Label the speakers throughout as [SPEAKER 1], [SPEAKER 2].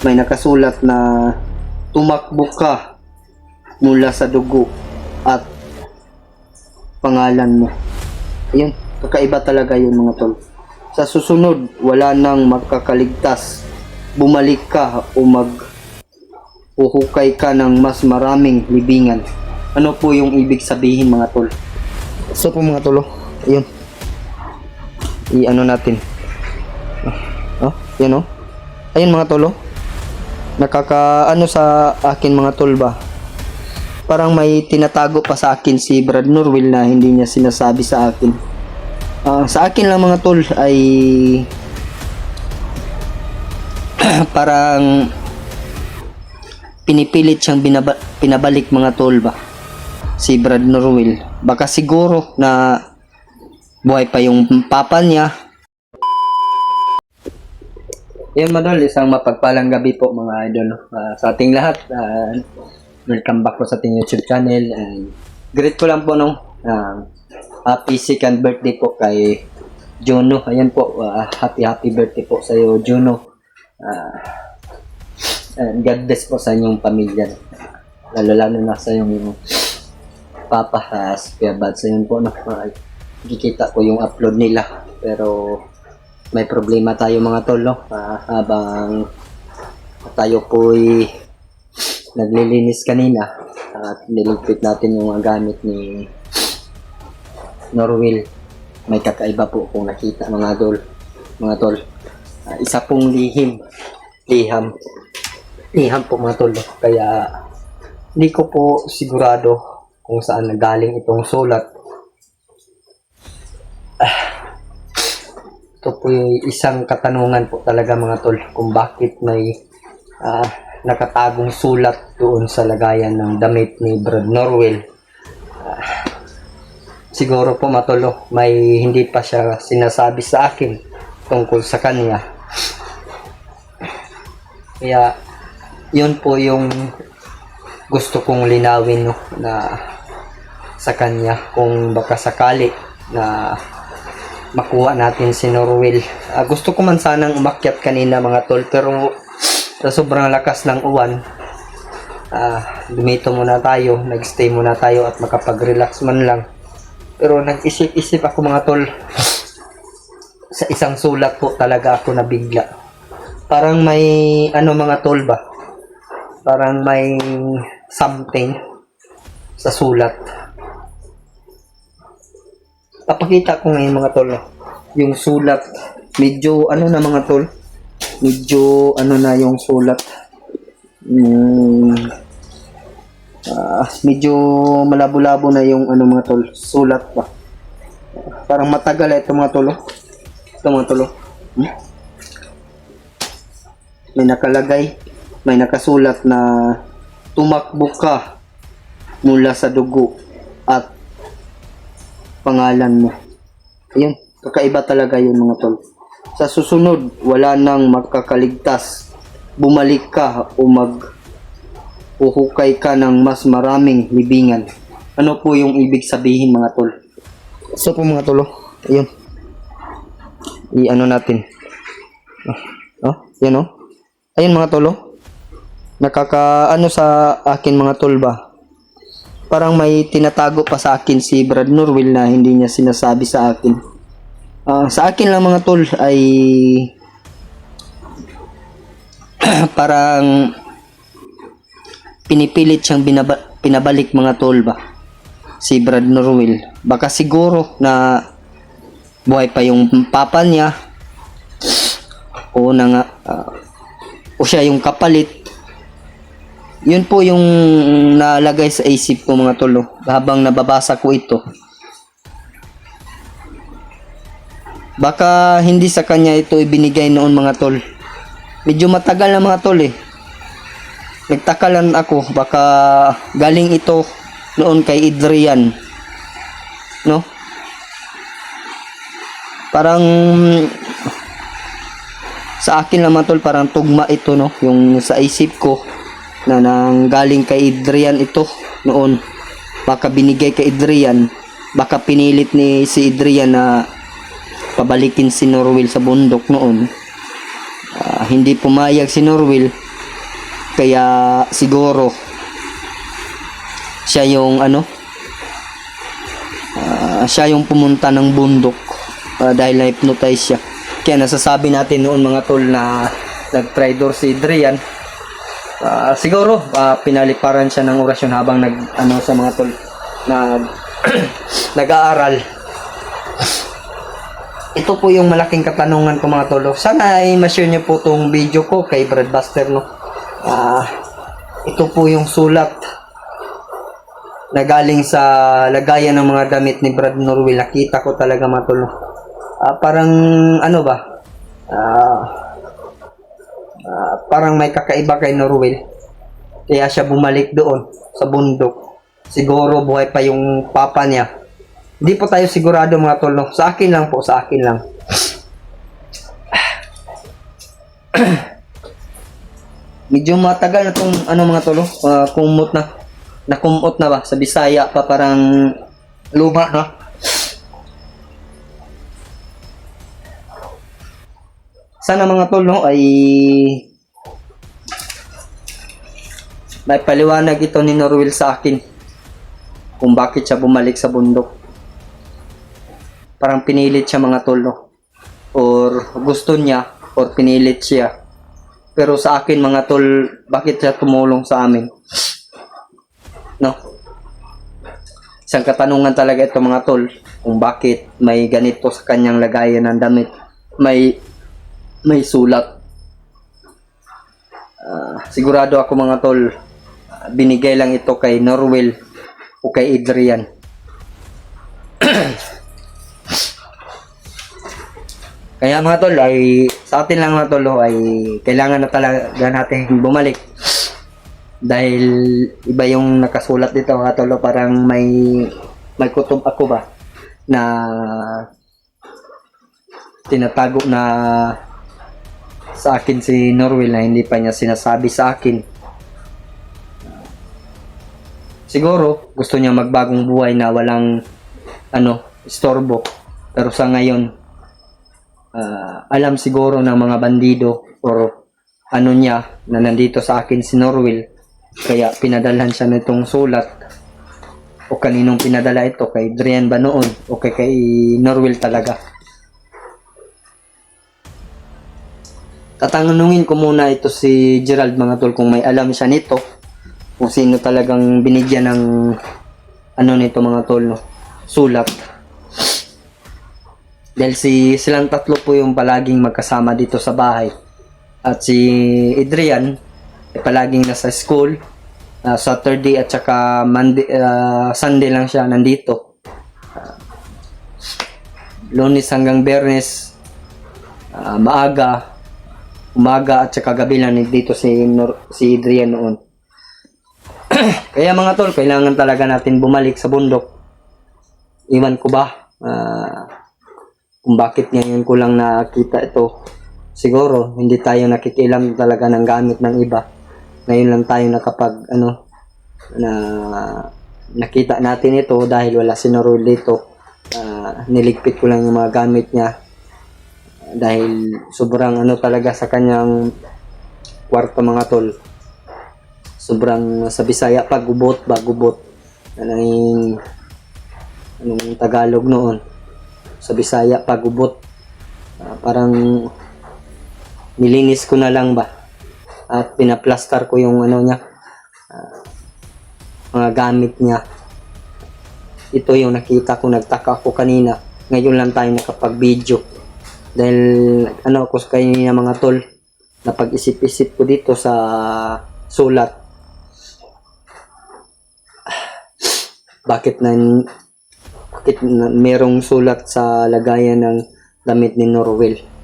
[SPEAKER 1] may nakasulat na tumakbo ka mula sa dugo at pangalan mo. Ayun, kakaiba talaga yun mga tol. Sa susunod, wala nang makakaligtas. Bumalik ka o uhukay ka ng mas maraming libingan. Ano po yung ibig sabihin mga tol? So po mga tol, ayun. I-ano natin. Yan o. Ayun mga tol, nakakaano sa akin mga tol ba? Parang may tinatago pa sa akin si Brad Norwell na hindi niya sinasabi sa akin. Sa akin lang mga tol ay parang pinipilit siyang pinabalik mga tol ba, si Brad Norwell. Baka siguro na buhay pa yung papa niya. Yan madol, isang mapagpalang gabi po mga idol sa ating lahat. Welcome back po sa ating YouTube channel, and greet ko lang po happy second birthday po kay Juno. Ayan po, happy birthday po sa iyo Juno. And God bless po sa inyong pamilya, lalo na sa yung papa, Kuya Bad. Sa yun po nakikita ko yung upload nila, pero may problema tayo mga tol habang tayo po'y naglilinis kanina at niligpit natin yung mga gamit ni Norwell. May kakaiba po kung nakita mga tol. Isa pong liham po mga tol. Kaya hindi ko po sigurado kung saan nagaling itong sulat. Ito po yung isang katanungan po talaga mga tol, kung bakit may nakatagong sulat doon sa lagayan ng damit ni Brad Norwell. Siguro po matolo, may hindi pa siya sinasabi sa akin tungkol sa kanya. Kaya yun po yung gusto kong linawin na sa kanya, kung baka sakali na makuha natin si Norwell. Gusto ko man sanang umakyat kanina mga tol, pero sa sobrang lakas ng uwan, dumito muna tayo, nagstay muna tayo at makapag-relax man lang. Pero nag-isip ako mga tol, sa isang sulat po talaga ako nabigla. Parang may mga tol ba, parang may something sa sulat. Papakita ko ngayon mga tol, yung sulat medyo na mga tol, medyo na yung sulat, medyo malabo-labo na yung mga tol, sulat pa. Parang matagal ito mga tol. Ito mga tol. May nakalagay, may nakasulat na tumakbo ka mula sa dugo at pangalan mo. Ayun, kakaiba talaga yun mga tol. Sa susunod, wala nang makakaligtas. Bumalik ka o uhukay ka ng mas maraming libingan. Ano po yung ibig sabihin mga tol? So po mga tol, ayun. I-ano natin. Yan ayun mga tol, nakakaano sa akin mga tol ba? Parang may tinatago pa sa akin si Brad Norwell na hindi niya sinasabi sa akin. Sa akin lang mga tol ay parang pinipilit siyang pinabalik mga tol ba, si Brad Norwell. Baka siguro na buhay pa yung papa niya, o siya yung kapalit. Yun po yung nalagay sa isip ko mga tol habang nababasa ko ito. Baka hindi sa kanya ito ibinigay noon mga tol. Medyo matagal na mga tol Nagtaka lang ako, baka galing ito noon kay Adrian, no? Parang sa akin lang mga tol, parang tugma ito, no? Yung sa isip ko na nanggaling kay Adrian ito noon. Baka binigay kay Adrian, baka pinilit ni si Adrian na pabalikin si Norwell sa bundok noon. Hindi pumayag si Norwell, Kaya siguro siya yung siya yung pumunta ng bundok dahil na-hypnotize siya. Kaya nasasabi natin noon mga tol na nag-traitor si Adrian. Siguro pinaliparan siya ng orasyon habang sa mga tol nag-aaral. Ito po yung malaking katanungan ko mga tol. Sana ay ma-share niyo po tong video ko kay Brad Buster, no. Ito po yung sulat na galing sa lagayan ng mga damit ni Brad Norwell. Nakita ko talaga mga tol, no. Parang parang may kakaiba kay Norwell. Kaya siya bumalik doon sa bundok. Siguro buhay pa yung papa niya. Hindi po tayo sigurado mga tol, no? Sa akin lang po, sa akin lang. Medyo matagal na tong mga tol, kumot na. Nakumot na ba? Sa Bisaya pa parang luma, no? Sana mga tol, no, ay may paliwanag ito ni Norwell sa akin kung bakit siya bumalik sa bundok. Parang pinilit siya mga tol, no? Or gusto niya, or pinilit siya. Pero sa akin mga tol, bakit siya tumulong sa amin? No? Isang katanungan talaga ito mga tol, kung bakit may ganito sa kanyang lagayan ng damit. May sulat. Sigurado ako mga tol, binigay lang ito kay Norwell o kay Adrian. Kaya mga tol, ay sa atin lang mga tol, ay kailangan na talaga natin bumalik. Dahil iba yung nakasulat dito mga tol, parang may kutob ako ba na tinatago na sa akin si Norwell na hindi pa niya sinasabi sa akin. Siguro gusto niya magbagong buhay na walang istorbo. Pero sa ngayon alam siguro ng mga bandido or niya na nandito sa akin si Norwell, kaya pinadalhan siya nitong sulat. O kaninong pinadala ito, kay Adrian ba noon o kay Norwell talaga? Tatanungin ko muna ito si Gerald mga tol kung may alam siya nito, kung sino talagang binigyan ng nito mga tol, no? Sulat. Dahil silang tatlo po yung palaging magkasama dito sa bahay. At si Adrian ay palaging nasa school. Saturday at saka Monday, Sunday lang siya nandito. Lunes hanggang Biyernes, umaga at saka gabi lang dito si Adrian noon. Kaya mga tol, kailangan talaga natin bumalik sa bundok. Iwan ko ba kung bakit ngayon ko lang nakita ito. Siguro hindi tayo nakikialam talaga ng gamit ng iba. Ngayon lang tayo nakapag na nakita natin ito dahil wala si Norwell dito. Niligpit ko lang yung mga gamit niya dahil sobrang talaga sa kanyang kwarto mga tol. Sobrang sa Bisaya gubot. Anong Tagalog noon? Sa Bisaya gubot. Parang nilinis ko na lang ba at pinaplastar ko yung niya, mga gamit niya. Ito yung nakita ko, nagtaka ako kanina. Ngayon lang tayo nakapag-video dahil ko sa kanina mga tol, napag-isip-isip ko dito sa sulat. Bakit merong sulat sa lagayan ng damit ni Norwell?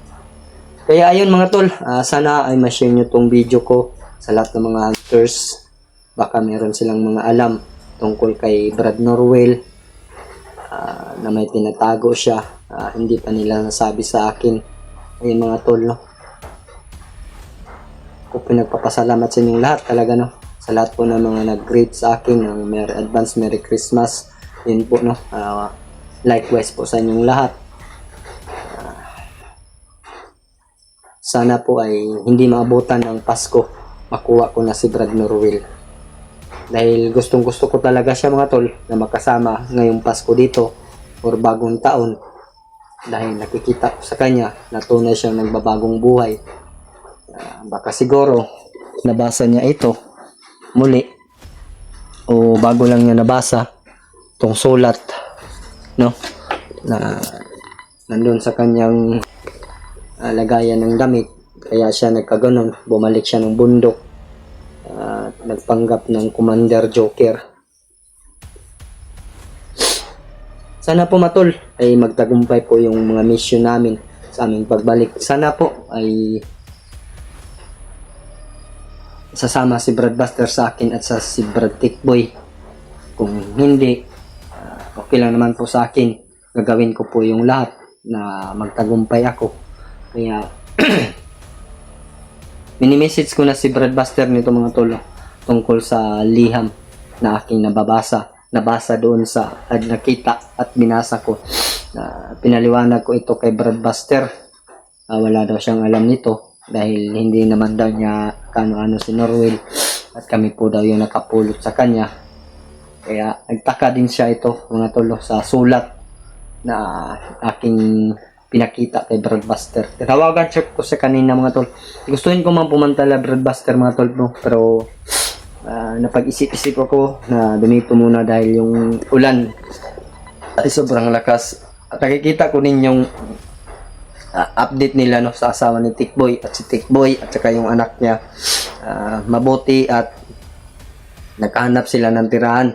[SPEAKER 1] Kaya ayun mga tol, sana ay ma-share nyo tong video ko sa lahat ng mga hunters. Baka meron silang mga alam tungkol kay Brad Norwell, na may tinatago siya, hindi pa nila nasabi sa akin. Ayun mga tol, no? Ako pinagpapasalamat sa inyong lahat talaga, no? Sa lahat po ng mga nag-greet sa akin ng advance Merry Christmas. Yun po, no? Likewise po sa inyong lahat. Sana po ay hindi maabutan ng Pasko makuha ko na si Brad Norwell. Dahil gustong gusto ko talaga siya mga tol na makasama ngayong Pasko dito or bagong taon. Dahil nakikita ko sa kanya na tunay siyang nagbabagong buhay. Baka siguro nabasa niya ito muli o bago lang niya nabasa tong sulat, no, na nandun sa kanyang lagayan ng damit, kaya siya nagkaganon, bumalik siya ng bundok, nagpanggap ng Commander Joker. Sana po matol ay magtagumpay po yung mga mission namin sa aming pagbalik. Sana po ay sasama si Brad Buster sa akin at sa si Brad Tickboy. Kung hindi, okay lang naman po sa akin. Gagawin ko po yung lahat na magtagumpay ako. Kaya mini-message ko na si Brad Buster nito mga tolo tungkol sa liham na aking nabasa doon sa nakita at binasa ko. Pinaliwanag ko ito kay Brad Buster. Wala daw siyang alam nito dahil hindi naman daw niya kano-ano si Norwell at kami po daw yung nakapulot sa kanya. Kaya nagtaka din siya ito mga tolo sa sulat na aking pinakita kay Brad Buster. Tawagan check ko sa kanina mga tol. Gustuhin ko man pumantala Brad Buster mga tol, no? Pero napag-isip-isip ako na dumito muna dahil yung ulan ay sobrang lakas. At nakikita ko din yung update nila, no, sa asawa ni Tickboy at si Tickboy at saka yung anak niya. Mabuti at nakahanap sila ng tirahan.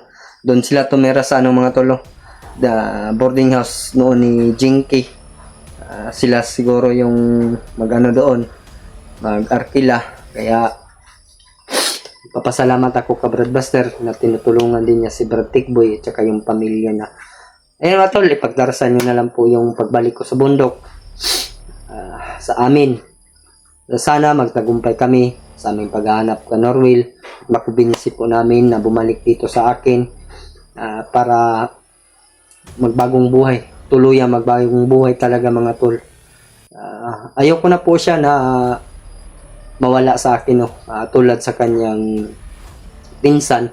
[SPEAKER 1] Doon sila tumira sa mga tolo, the boarding house noon ni Jinky. Sila siguro yung doon, mag-arkila. Kaya papasalamat ako ka Brad Buster na tinutulungan din niya si Brad Tickboy at saka yung pamilya na. Ayun mga tol, ipagdarasan nyo na lang po yung pagbalik ko sa bundok sa amin. Sana magtagumpay kami sa aming paghahanap ka Norwell. Makubinisip po namin na bumalik dito sa akin para magbagong buhay. Tuluyang magbagong buhay talaga mga tol. Ayoko na po siya na mawala sa akin, no? Tulad sa kanyang pinsan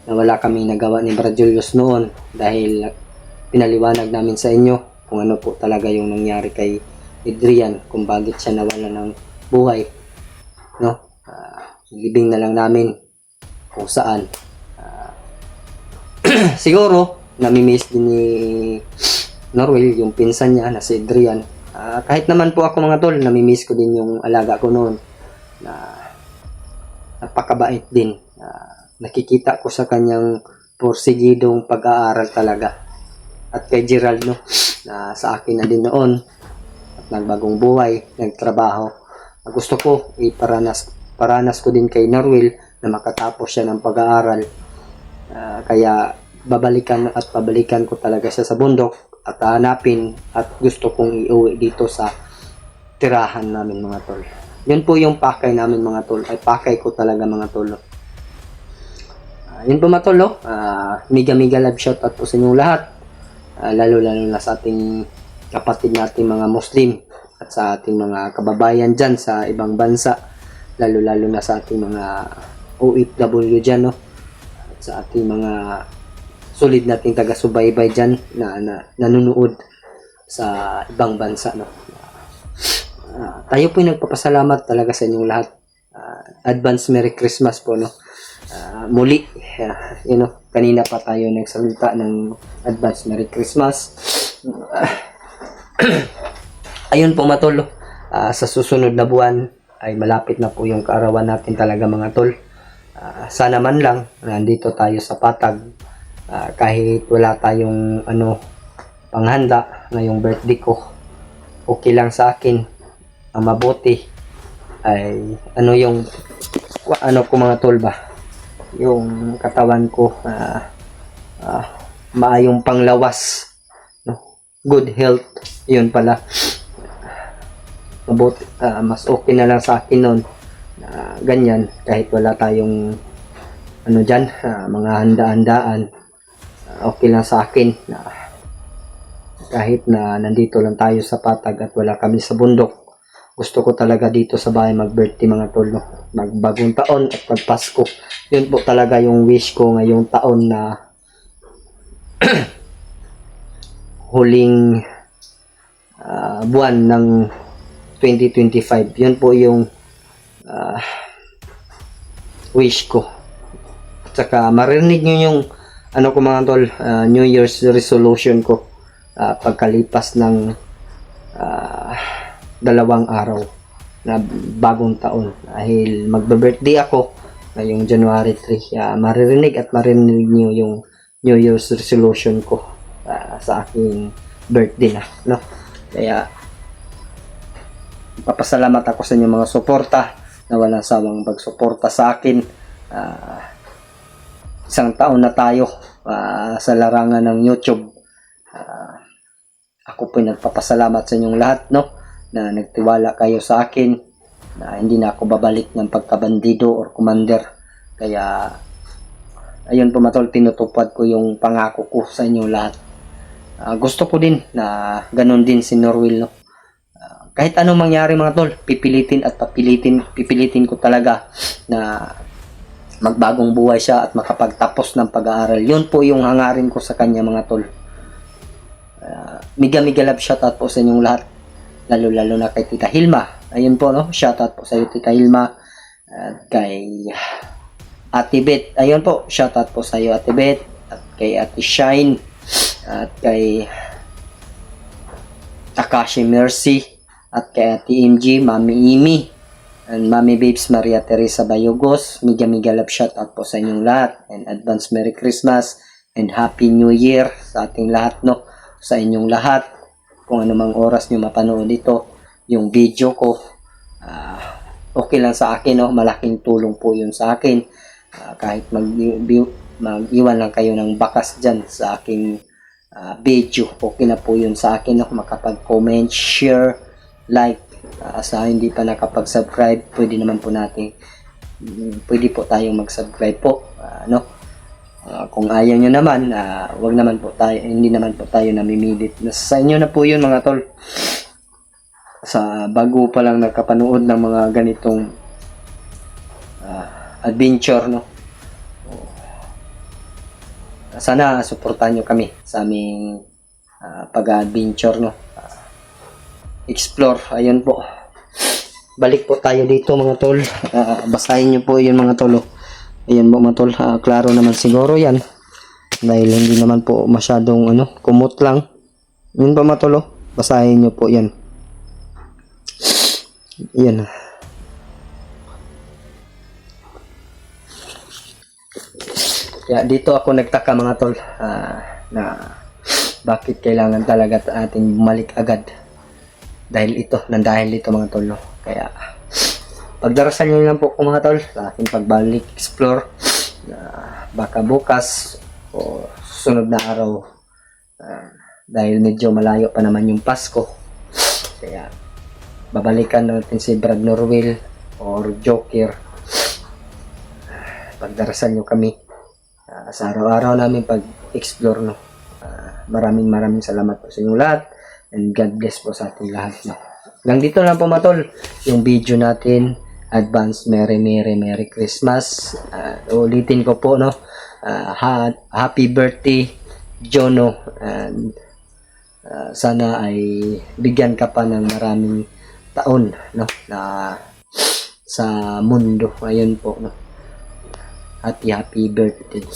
[SPEAKER 1] na wala kami nagawa ni Brad Julius noon dahil pinaliwanag namin sa inyo kung ano po talaga yung nangyari kay Adrian, kung bakit siya nawala ng buhay, no? Libing na lang namin kung saan siguro namimiss din ni Norwell yung pinsan niya na si Adrian. Kahit naman po ako mga tol, namimiss ko din yung alaga ko noon na napakabait din. Nakikita ko sa kanyang porsigidong pag-aaral talaga. At kay Gerald, no, na sa akin na din noon at nagbagong buhay, nagtrabaho. Gusto ko paranas ko din kay Norwell na makatapos siya ng pag-aaral. Kaya babalikan ko talaga siya sa bundok at hanapin at gusto kong iuwi dito sa tirahan namin mga tol. Yun po yung pakay namin mga tol. Ay pakay ko talaga mga tol. Yun po mga tol. Miga love shoutout po sa inyong lahat. Lalo na sa ating kapatid nating mga Muslim at sa ating mga kababayan dyan sa ibang bansa. Lalo na sa ating mga OFW dyan, no? At sa ating mga solid nating taga-subaybay dyan na nanonood sa ibang bansa, no? Tayo po yung nagpapasalamat talaga sa inyong lahat. Advance Merry Christmas po, no? Muli, kanina pa tayo nagsalita ng Advance Merry Christmas. Ayun po mga tol, sa susunod na buwan ay malapit na po yung kaarawan natin talaga mga tol. Sana man lang nandito tayo sa Patag, kahit wala tayong panghanda ngayong birthday ko, okay lang sa akin. Ang mabuti ay yung ko mga tol ba, yung katawan ko maayong panglawas, no? Good health, yun pala. Mabuti, mas okay na lang sa akin nun ganyan, kahit wala tayong dyan, mga handa-handaan, okay lang sa akin kahit na nandito lang tayo sa Patag at wala kami sa bundok. gusto ko talaga dito sa bahay mag-birthday mga tol, no? Magbagong taon at magpasko. Yun po talaga yung wish ko ngayong taon na huling buwan ng 2025. Yun po yung wish ko. At saka marinig nyo yung ano ko mga tol, New Year's resolution ko pagkalipas ng 2 araw na bagong taon, dahil magbe-birthday ako ngayong January 3. Maririnig at marinig nyo yung New Year's resolution ko sa aking birthday na, no? Kaya papasalamat ako sa inyong mga suporta na walang sawang pagsuporta sa akin. Isang taon na tayo sa larangan ng YouTube. Ako po nagpapasalamat sa inyong lahat, no, na nagtiwala kayo sa akin na hindi na ako babalik ng pagkabandido or commander. Kaya ayun po mga tol, tinutupad ko yung pangako ko sa inyong lahat. Gusto ko din na ganun din si Norwil, no? Kahit anong mangyari mga tol, pipilitin ko talaga na magbagong buhay siya at makapagtapos ng pag-aaral. Yun po yung hangarin ko sa kanya mga tol. Miga love, shoutout po sa inyong lahat, lalo na kay Tita Hilma. Ayun po, no, shoutout po sa iyo Tita Hilma. At kay Ate Bet, ayun po, shoutout po sa iyo Ate Bet. At kay Ate Shine, at kay Takashi Mercy, at kay Ate MG, Mami Imi, and Mami Babes Maria Teresa Bayogos. Miga love, shoutout po sa inyong lahat, and advance Merry Christmas and Happy New Year sa ating lahat, no, sa inyong lahat. Kung anumang oras nyo mapanood ito, yung video ko, okay lang sa akin, no? Malaking tulong po yun sa akin. Kahit mag-iwan lang kayo ng bakas dyan sa aking video, okay na po yun sa akin, no? Makapag-comment, share, like. Sa hindi pa nakapag-subscribe, pwede po tayong mag-subscribe po, no? Kung ayaw nyo naman, hindi naman po tayo namimilit. Sa inyo na po yun mga tol. Sa bago pa lang nakapanood ng mga ganitong adventure, no? Sana suportahan nyo kami sa aming pag-adventure, no? Explore, ayun po. Balik po tayo dito mga tol. Basahin nyo po yun mga tol, oh. Ayan po mga tol, klaro naman siguro yan dahil hindi naman po masyadong kumot lang. Yun po mga tol, oh. Basahin nyo po yan. Yan. Kaya dito ako nagtaka mga tol, na bakit kailangan talaga ating bumalik agad dahil ito mga tol, no? Kaya pagdarasal nyo lang po mga tol sa ating pagbalik explore, baka bukas o susunod na araw, dahil medyo malayo pa naman yung Pasko, kaya babalikan natin si Brad Norwil or Joker. Pagdarasal nyo kami sa araw-araw namin pag-explore, no? Maraming salamat po sa inyong lahat, and God bless po sa ating lahat, no? Hanggang dito lang po mga tol yung video natin. Advance Merry Christmas. Ulitin ko po, no, happy birthday Jono, and sana ay bigyan ka pa ng maraming taon, no, na sa mundo. Ayun po, no. Happy birthday.